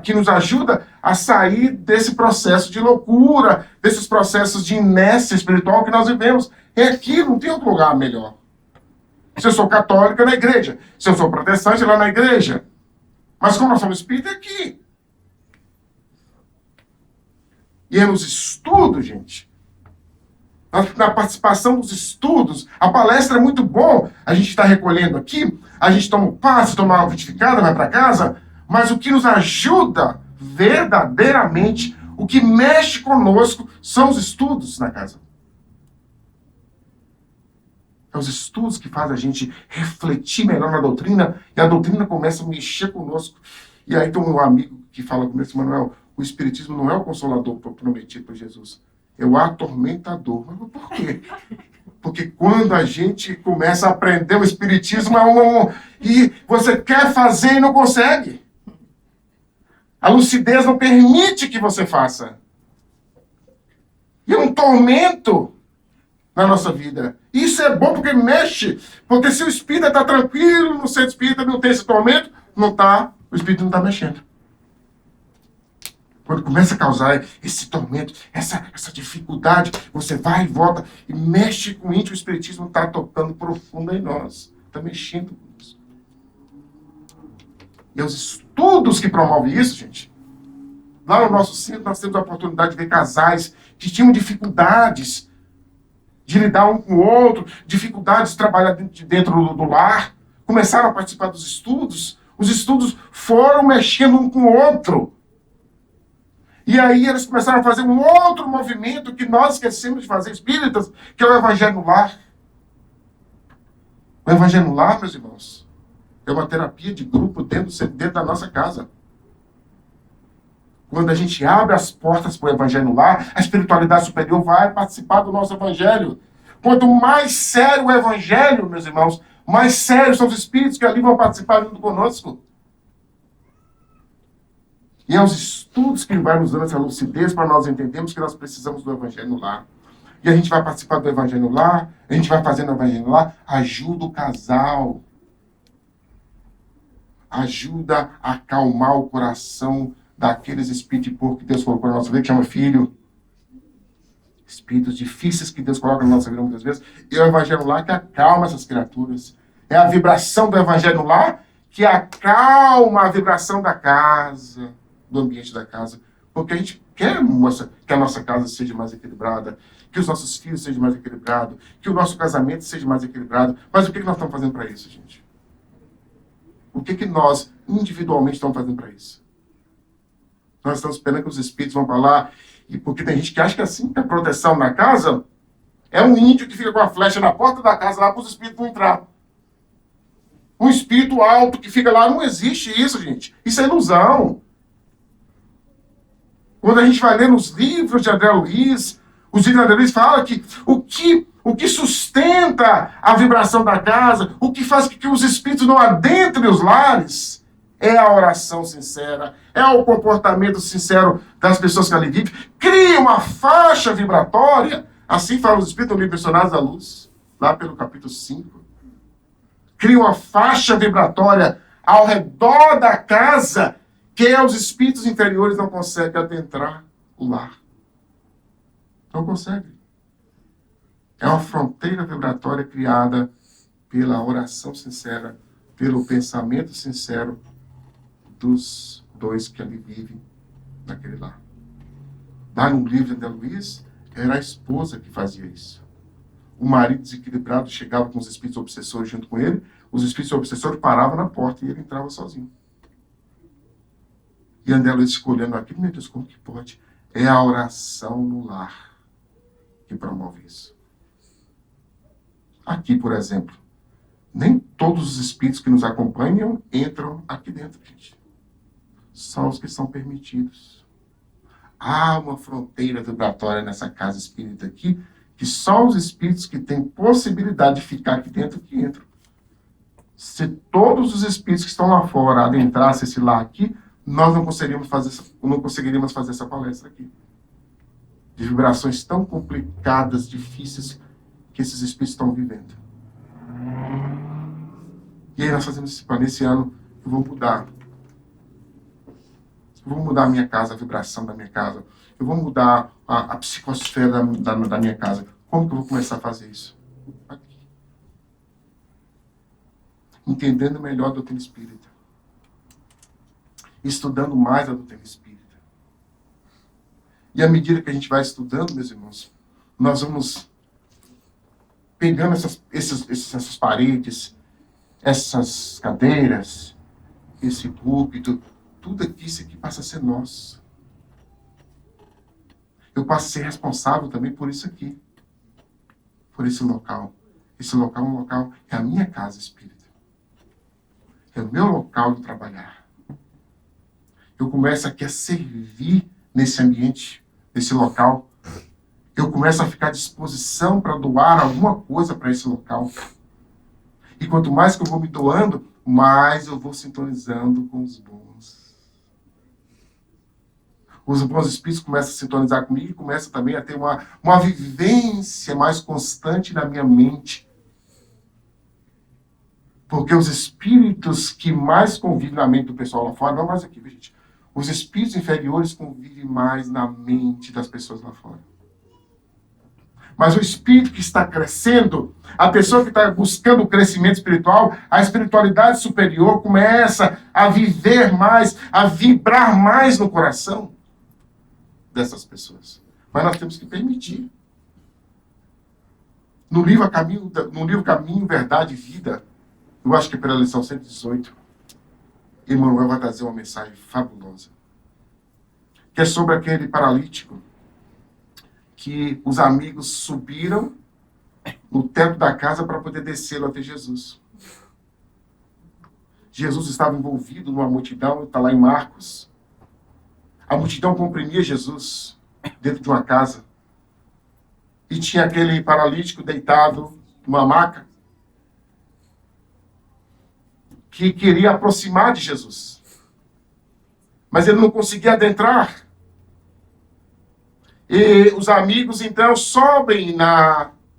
que nos ajuda a sair desse processo de loucura, desses processos de inércia espiritual que nós vivemos. É aqui, não tem outro lugar melhor. Se eu sou católico, é na igreja. Se eu sou protestante, é lá na igreja. Mas como nós somos espíritas, é aqui. E é nos estudos, gente. Na participação dos estudos. A palestra é muito bom. A gente está recolhendo aqui. A gente toma um passe, toma uma vitificada, vai para casa. Mas o que nos ajuda verdadeiramente, o que mexe conosco, são os estudos na casa. É os estudos que fazem a gente refletir melhor na doutrina. E a doutrina começa a mexer conosco. E aí tem um amigo que fala comigo, Manuel, o Espiritismo não é o consolador prometido por Jesus. É o atormentador. Mas por quê? Porque quando a gente começa a aprender o Espiritismo, e você quer fazer e não consegue. A lucidez não permite que você faça. E é um tormento na nossa vida. Isso é bom porque mexe. Porque se o espírito está tranquilo no centro espírita, não tem esse tormento, o espírito não está mexendo. Quando começa a causar esse tormento, essa dificuldade, você vai e volta e mexe com o íntimo. O espiritismo está tocando profundo em nós. Está mexendo com isso. E os estudos que promovem isso, gente. Lá no nosso centro, nós temos a oportunidade de ver casais que tinham dificuldades de lidar um com o outro, dificuldades de trabalhar dentro do lar. Começaram a participar dos estudos. Os estudos foram mexendo um com o outro. E aí eles começaram a fazer um outro movimento que nós esquecemos de fazer, espíritas, que é o Evangelho no Lar. O Evangelho no Lar, meus irmãos, é uma terapia de grupo dentro da nossa casa. Quando a gente abre as portas para o Evangelho no Lar, a espiritualidade superior vai participar do nosso Evangelho. Quanto mais sério o Evangelho, meus irmãos, mais sérios são os espíritos que ali vão participar junto conosco. E é os estudos que vai nos dando essa lucidez para nós entendermos que nós precisamos do Evangelho no Lar. E a gente vai participar do Evangelho no Lar, a gente vai fazendo o Evangelho no Lar, ajuda o casal. Ajuda a acalmar o coração daqueles espíritos de porco que Deus colocou na nossa vida, que chama filho. Espíritos difíceis que Deus coloca na nossa vida muitas vezes. E o Evangelho no Lar que acalma essas criaturas. É a vibração do Evangelho no Lar que acalma a vibração da casa, do ambiente da casa. Porque a gente quer que a nossa casa seja mais equilibrada, que os nossos filhos sejam mais equilibrados, que o nosso casamento seja mais equilibrado. Mas o que nós estamos fazendo para isso, gente? O que nós, individualmente, estamos fazendo para isso? Nós estamos esperando que os espíritos vão para lá, e porque tem gente que acha que assim, que a proteção na casa É um índio que fica com a flecha na porta da casa lá para os espíritos não entrar. Um espírito alto que fica lá, não existe isso, gente. Isso é ilusão. Quando a gente vai ler nos livros de André Luiz, os livros de André Luiz falam que o que sustenta a vibração da casa, o que faz com que os espíritos não adentrem os lares, é a oração sincera, é o comportamento sincero das pessoas que ali vivem. Cria uma faixa vibratória, assim falam os espíritos no livro Personagens da Luz, lá pelo capítulo 5. Cria uma faixa vibratória ao redor da casa que os espíritos inferiores não conseguem adentrar o lar. Não conseguem. É uma fronteira vibratória criada pela oração sincera, pelo pensamento sincero dos dois que ali vivem naquele lar. Lá no livro de André Luiz, era a esposa que fazia isso. O marido desequilibrado chegava com os espíritos obsessores junto com ele, os espíritos obsessores paravam na porta e ele entrava sozinho. E André Luiz ficou olhando aquilo, meu Deus, como que pode? É a oração no lar que promove isso. Aqui, por exemplo, nem todos os espíritos que nos acompanham entram aqui dentro, gente. Só os que são permitidos. Há uma fronteira vibratória nessa casa espírita aqui, que só os espíritos que têm possibilidade de ficar aqui dentro que entram. Se todos os espíritos que estão lá fora adentrassem esse lar aqui, nós não conseguiríamos fazer essa palestra aqui. De vibrações tão complicadas, difíceis, que esses espíritos estão vivendo. E aí nós fazemos esse plano. Esse ano eu vou mudar. Eu vou mudar a minha casa, a vibração da minha casa. Eu vou mudar a psicosfera da minha casa. Como que eu vou começar a fazer isso? Aqui. Entendendo melhor a doutrina espírita. Estudando mais a doutrina espírita. E à medida que a gente vai estudando, meus irmãos, nós vamos pegando essas paredes, essas cadeiras, esse púlpito, tudo aqui, isso aqui passa a ser nosso. Eu passo a ser responsável também por isso aqui. Por esse local. Esse local é um local, é a minha casa espírita. É o meu local de trabalhar. Eu começo aqui a servir nesse ambiente, nesse local. Eu começo a ficar à disposição para doar alguma coisa para esse local. E quanto mais que eu vou me doando, mais eu vou sintonizando com os bons. Os bons espíritos começam a sintonizar comigo e começam também a ter uma vivência mais constante na minha mente. Porque os espíritos que mais convivem na mente do pessoal lá fora, não mais aqui, gente. Os espíritos inferiores convivem mais na mente das pessoas lá fora. Mas o espírito que está crescendo, a pessoa que está buscando o crescimento espiritual, a espiritualidade superior começa a viver mais, a vibrar mais no coração dessas pessoas. Mas nós temos que permitir. No livro Caminho, Verdade e Vida, eu acho que é pela lição 118, Emmanuel vai trazer uma mensagem fabulosa. Que é sobre aquele paralítico que os amigos subiram no teto da casa para poder descê-lo até Jesus. Jesus estava envolvido numa multidão, está lá em Marcos. A multidão comprimia Jesus dentro de uma casa. E tinha aquele paralítico deitado numa maca que queria aproximar de Jesus. Mas ele não conseguia adentrar. E os amigos, então, sobem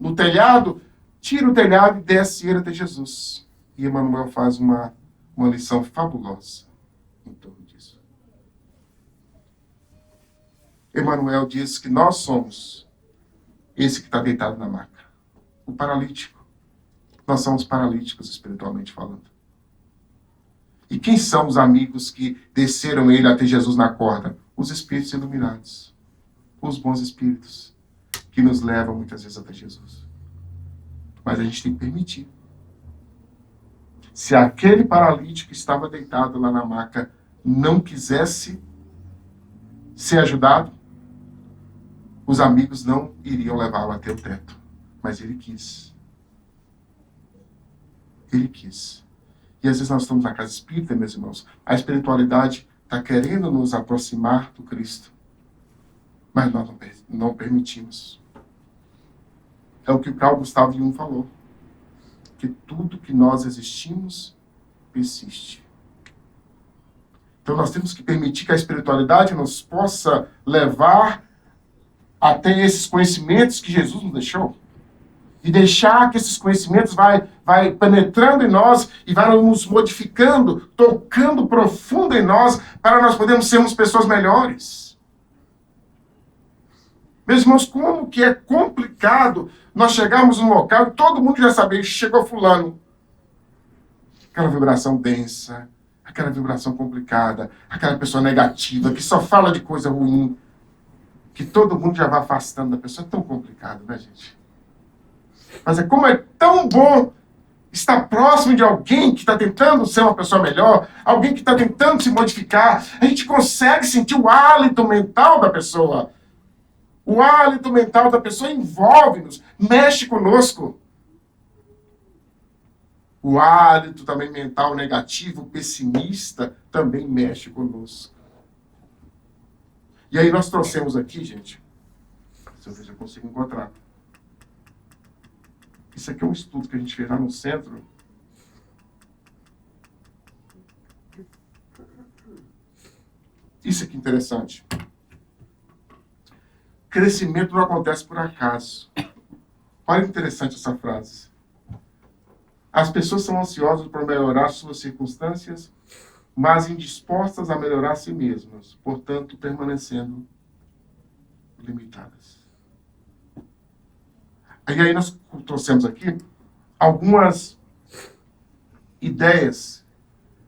no telhado, tiram o telhado e descem ele até Jesus. E Emmanuel faz uma lição fabulosa em torno disso. Emmanuel diz que nós somos esse que está deitado na maca. O paralítico. Nós somos paralíticos, espiritualmente falando. E quem são os amigos que desceram ele até Jesus na corda? Os espíritos iluminados. Os bons espíritos, que nos levam muitas vezes até Jesus. Mas a gente tem que permitir. Se aquele paralítico que estava deitado lá na maca não quisesse ser ajudado, os amigos não iriam levá-lo até o teto. Mas ele quis. Ele quis. E às vezes nós estamos na casa espírita, meus irmãos. A espiritualidade está querendo nos aproximar do Cristo. Mas nós não permitimos. É o que o Carl Gustav Jung falou. Que tudo que nós existimos persiste. Então nós temos que permitir que a espiritualidade nos possa levar até esses conhecimentos que Jesus nos deixou. E deixar que esses conhecimentos vai penetrando em nós e vai nos modificando, tocando profundo em nós, para nós podermos sermos pessoas melhores. Meus irmãos, como que é complicado nós chegarmos num local e todo mundo já saber que chegou fulano. Aquela vibração densa, aquela vibração complicada, aquela pessoa negativa, que só fala de coisa ruim, que todo mundo já vai afastando da pessoa. É tão complicado, né, gente? Mas como é tão bom estar próximo de alguém que está tentando ser uma pessoa melhor, alguém que está tentando se modificar. A gente consegue sentir o hálito mental da pessoa. O hálito mental da pessoa envolve-nos, mexe conosco. O hálito também mental negativo, pessimista, também mexe conosco. E aí nós trouxemos aqui, gente, se eu ver se eu consigo encontrar. Isso aqui é um estudo que a gente fez lá no centro. Isso aqui é interessante. Crescimento não acontece por acaso. Olha que interessante essa frase. As pessoas são ansiosas por melhorar suas circunstâncias, mas indispostas a melhorar a si mesmas, portanto, permanecendo limitadas. E aí nós trouxemos aqui algumas ideias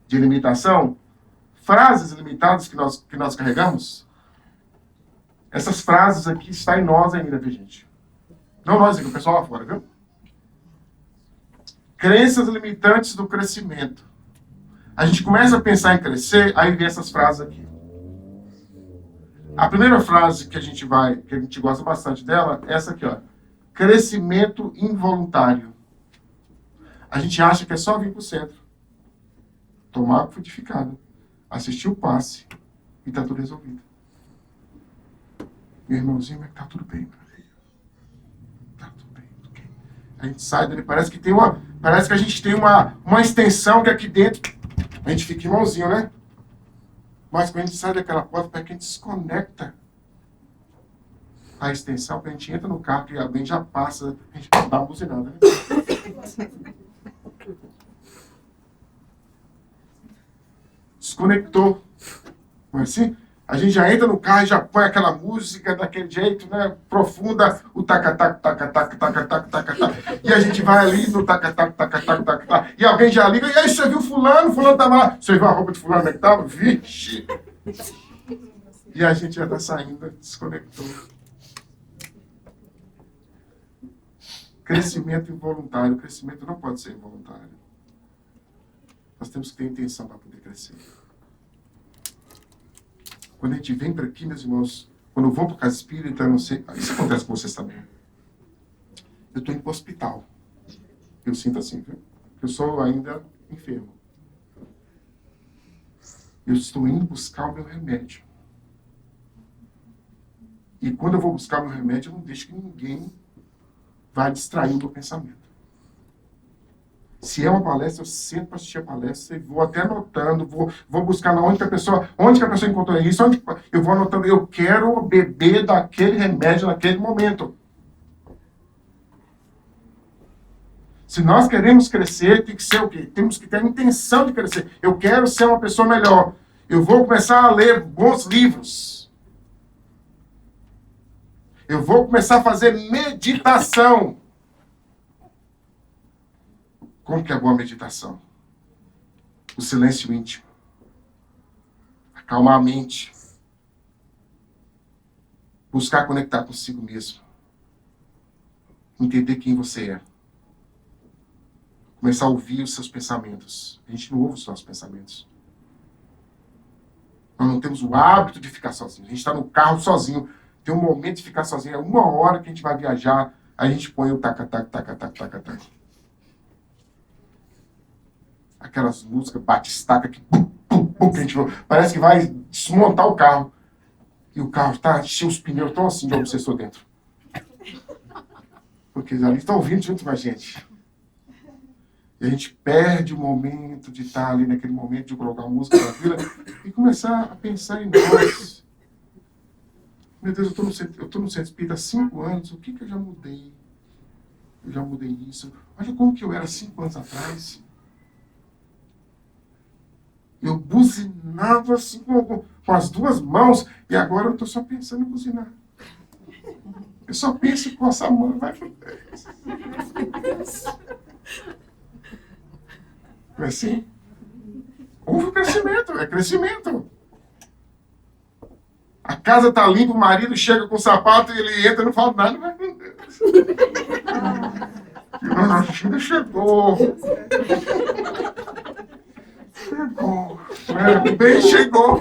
de limitação, frases limitadas que nós carregamos. Essas frases aqui estão em nós ainda, viu, gente? Não nós aqui, o pessoal lá fora, viu? Crenças limitantes do crescimento. A gente começa a pensar em crescer, aí vem essas frases aqui. A primeira frase que a gente gosta bastante dela, é essa aqui, ó. Crescimento involuntário. A gente acha que é só vir para o centro, tomar a frutificada, assistir o passe e tá tudo resolvido. Meu irmãozinho, tá tudo bem, meu filho. Tá tudo bem, ok. A gente sai dali, parece que a gente tem uma extensão que aqui dentro a gente fica irmãozinho, né? Mas quando a gente sai daquela porta, parece que a gente desconecta a extensão, que a gente entra no carro e alguém já passa, a gente dá uma buzinada, né? Desconectou. Não é assim? A gente já entra no carro e já põe aquela música daquele jeito, né? Profunda, o taca-tac, taca-tac, taca-tac, taca-tac. E a gente vai ali no taca-tac, taca-tac, taca-tac. E alguém já liga, e aí você viu fulano? Fulano tava lá. Você viu a roupa de fulano, como é que tava? Vixe! E a gente já tá saindo, desconectou. Crescimento involuntário. O crescimento não pode ser involuntário. Nós temos que ter intenção para poder crescer. Quando a gente vem para aqui, meus irmãos, quando eu vou para a casa espírita, eu não sei... Isso acontece com vocês também. Eu estou indo para o hospital. Eu sinto assim, viu? Eu sou ainda enfermo. Eu estou indo buscar o meu remédio. E quando eu vou buscar o meu remédio, eu não deixo que ninguém vá distrair o meu pensamento. Se é uma palestra, eu sento para assistir a palestra e vou até anotando, vou buscar onde que a pessoa encontrou isso, eu vou anotando, eu quero beber daquele remédio naquele momento. Se nós queremos crescer, tem que ser o quê? Temos que ter a intenção de crescer. Eu quero ser uma pessoa melhor. Eu vou começar a ler bons livros. Eu vou começar a fazer meditação. Como que é a boa meditação? O silêncio íntimo. Acalmar a mente. Buscar conectar consigo mesmo. Entender quem você é. Começar a ouvir os seus pensamentos. A gente não ouve os nossos pensamentos. Nós não temos o hábito de ficar sozinho. A gente está no carro sozinho. Tem um momento de ficar sozinho. É 1 hora que a gente vai viajar. Aí a gente põe o taca-taca, taca-taca, taca-taca. Aquelas músicas batistaca que, pum, pum, pum, que a gente parece que vai desmontar o carro. E o carro tá cheio, os pneus estão assim de obsessor dentro. Porque eles ali estão ouvindo junto com a gente. E a gente perde o momento de estar ali naquele momento de colocar a música na fila e começar a pensar em nós. Meu Deus, eu estou no centro espírita há 5 anos, o que eu já mudei? Eu já mudei isso. Olha como que eu era 5 anos atrás. Eu buzinava assim com as 2 mãos e agora eu estou só pensando em buzinar. Eu só penso com essa mão, vai pro Deus. Não é assim? Houve crescimento, é crescimento. A casa está limpa, o marido chega com o sapato e ele entra e não fala nada, vai pro Deus. E nossa filha chegou. Chegou. Bem chegou.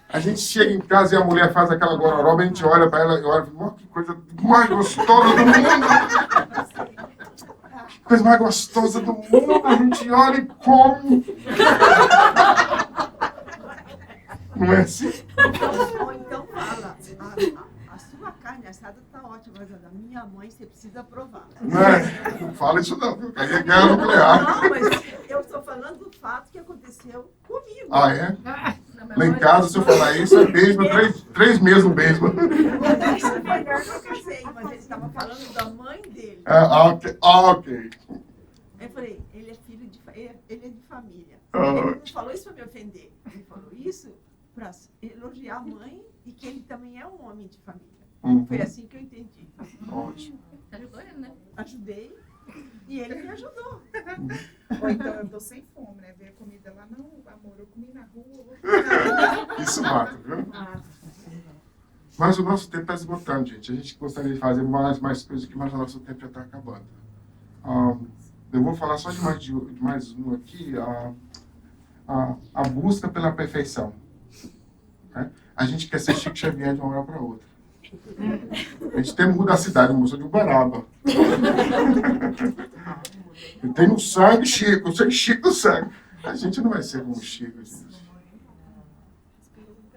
A gente chega em casa e a mulher faz aquela gororoba, a gente olha para ela e olha e fala, que coisa mais gostosa do mundo. Que coisa mais gostosa do mundo. A gente olha e come. Não é assim?
Ou então fala, a sua carne assada está ótima, mas a da minha mãe você precisa provar.
Não fala isso não, viu? Aí é guerra nuclear.
Não, mas eu estou falando do fato que aconteceu comigo.
Ah, é? Lá em casa, se eu falar isso, é beijo, 3 meses no beijo.
Isso é melhor que eu casei, mas ele estava falando da mãe dele.
Ok.
Aí eu falei, ele é filho de ele é de família.
Ah.
Ele não falou isso para me ofender. Ele falou isso para elogiar a mãe e que ele também é um homem de família.
Uhum.
Foi assim que eu entendi.
Ótimo.
Ajudou ele, né?
Ajudei e ele me ajudou.
Ou então eu tô sem fome, né? Ver comida lá, não, amor, eu comi na rua, eu vou comer.
Isso mata, viu? Mas o nosso tempo está esgotando, gente. A gente gostaria de fazer mais coisas aqui, mas o nosso tempo já está acabando. Eu vou falar só de mais um aqui, a busca pela perfeição. Né? A gente quer ser Chico Xavier de uma hora para outra. A gente tem que mudar a cidade, eu sou de Uberaba. Eu tenho sangue Chico, eu sou Chico do sangue. A gente não vai ser como Chico, gente.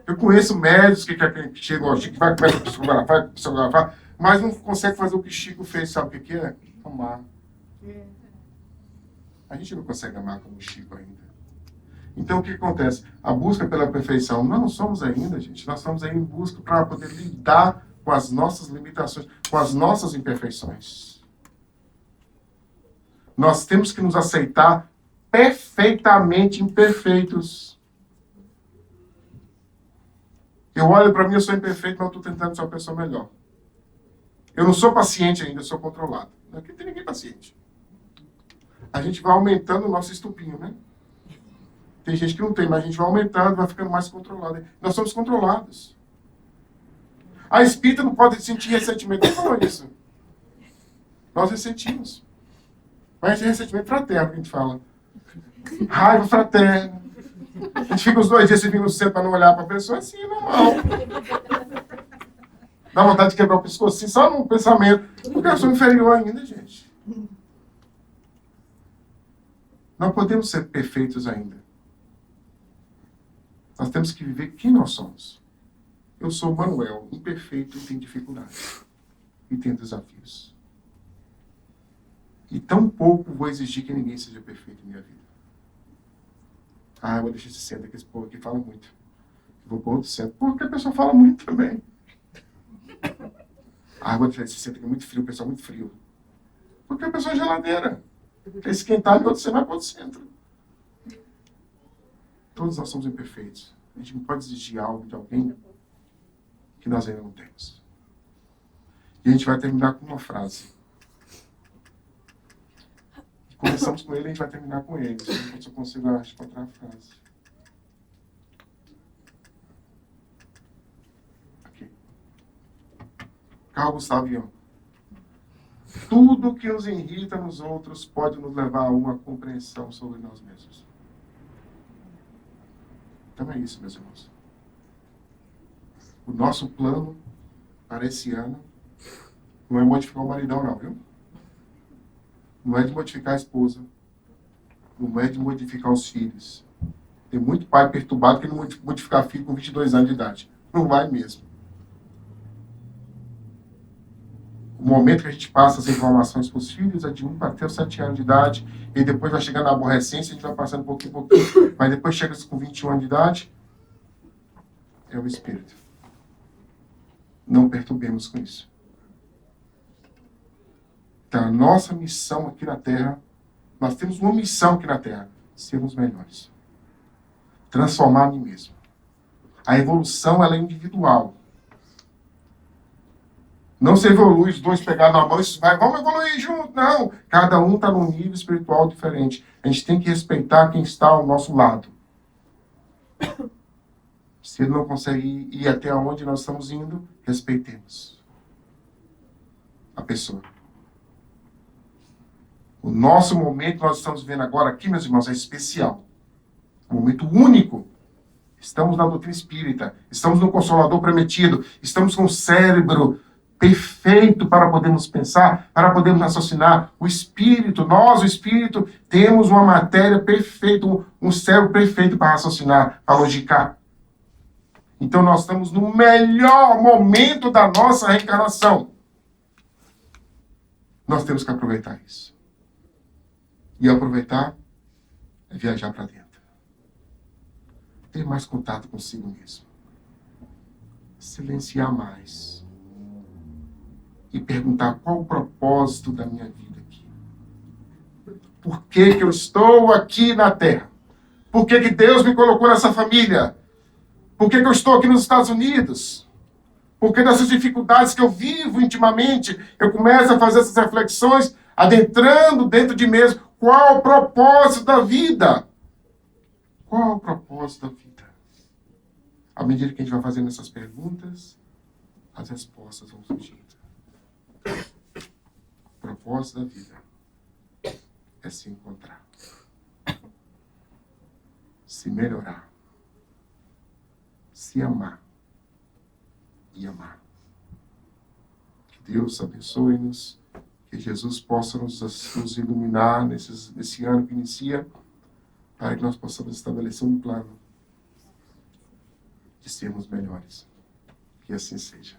Eu conheço médicos que chegam ao Chico, vai psicografar, mas não consegue fazer o que Chico fez, sabe o que é? Amar. A gente não consegue amar como Chico ainda. Então, o que acontece? A busca pela perfeição. Nós não somos ainda, gente. Nós estamos aí em busca para poder lidar com as nossas limitações, com as nossas imperfeições. Nós temos que nos aceitar perfeitamente imperfeitos. Eu olho para mim, eu sou imperfeito, mas eu estou tentando ser uma pessoa melhor. Eu não sou paciente ainda, eu sou controlado. Aqui não tem ninguém paciente. A gente vai aumentando o nosso estupinho, né? Tem gente que não tem, mas a gente vai aumentando, vai ficando mais controlado. Nós somos controlados. A espírita não pode sentir ressentimento. Não falou isso. Nós ressentimos. Mas é ressentimento fraterno que a gente fala. Raiva fraterna. A gente fica os 2 dias servindo no centro para não olhar para a pessoa, assim, é normal. Dá vontade de quebrar o pescoço, assim, só no pensamento. Porque eu sou inferior ainda, gente. Não podemos ser perfeitos ainda. Nós temos que viver quem nós somos. Eu sou Manuel, imperfeito e tenho dificuldades. E tenho desafios. E tão pouco vou exigir que ninguém seja perfeito em minha vida. Eu vou deixar esse centro aqui, esse povo aqui fala muito. Eu vou pôr outro centro. Porque a pessoa fala muito também. Eu vou deixar esse centro aqui muito frio, o pessoal muito frio. Porque a pessoa é geladeira. Quer esquentar e outro você vai para outro centro. Todos nós somos imperfeitos. A gente não pode exigir algo de alguém que nós ainda não temos. E a gente vai terminar com uma frase. Começamos com ele, a gente vai terminar com ele. Se eu consigo encontrar a frase. Aqui. Carl Gustavo Jung. Tudo que nos irrita nos outros pode nos levar a uma compreensão sobre nós mesmos. Então é isso, meus irmãos. O nosso plano para esse ano não é modificar o maridão, não, viu? Não é de modificar a esposa. Não é de modificar os filhos. Tem muito pai perturbado que não modificar filho com 22 anos de idade. Não vai mesmo. O momento que a gente passa as informações para os filhos é de 1 até os 7 anos de idade, e depois vai chegando a aborrecência, a gente vai passando pouquinho em pouquinho, mas depois chega com 21 anos de idade, é o Espírito. Não perturbemos com isso. Então, a nossa missão aqui na Terra, nós temos uma missão aqui na Terra, sermos melhores. Transformar a mim mesmo. A evolução, ela é individual. Não se evolui os dois pegados na mão e vamos evoluir junto. Não. Cada um está num nível espiritual diferente. A gente tem que respeitar quem está ao nosso lado. Se ele não consegue ir até onde nós estamos indo, respeitemos a pessoa. O nosso momento que nós estamos vivendo agora aqui, meus irmãos, é especial. Um momento único. Estamos na doutrina espírita. Estamos no Consolador prometido. Estamos com o cérebro perfeito para podermos pensar, para podermos raciocinar. O Espírito, nós, o Espírito, temos uma matéria perfeita, um cérebro perfeito para raciocinar, para logicar. Então nós estamos no melhor momento da nossa reencarnação. Nós temos que aproveitar isso. E aproveitar é viajar para dentro. Ter mais contato consigo mesmo. Silenciar mais. E perguntar qual o propósito da minha vida aqui. Por que que eu estou aqui na Terra? Por que que Deus me colocou nessa família? Por que que eu estou aqui nos Estados Unidos? Por que dessas dificuldades que eu vivo intimamente, eu começo a fazer essas reflexões, adentrando dentro de mim mesmo. Qual o propósito da vida? Qual o propósito da vida? À medida que a gente vai fazendo essas perguntas, as respostas vão surgindo. O propósito da vida é se encontrar, se melhorar, se amar e amar. Que Deus abençoe-nos, que Jesus possa nos iluminar nesse ano que inicia, para que nós possamos estabelecer um plano de sermos melhores. Que assim seja.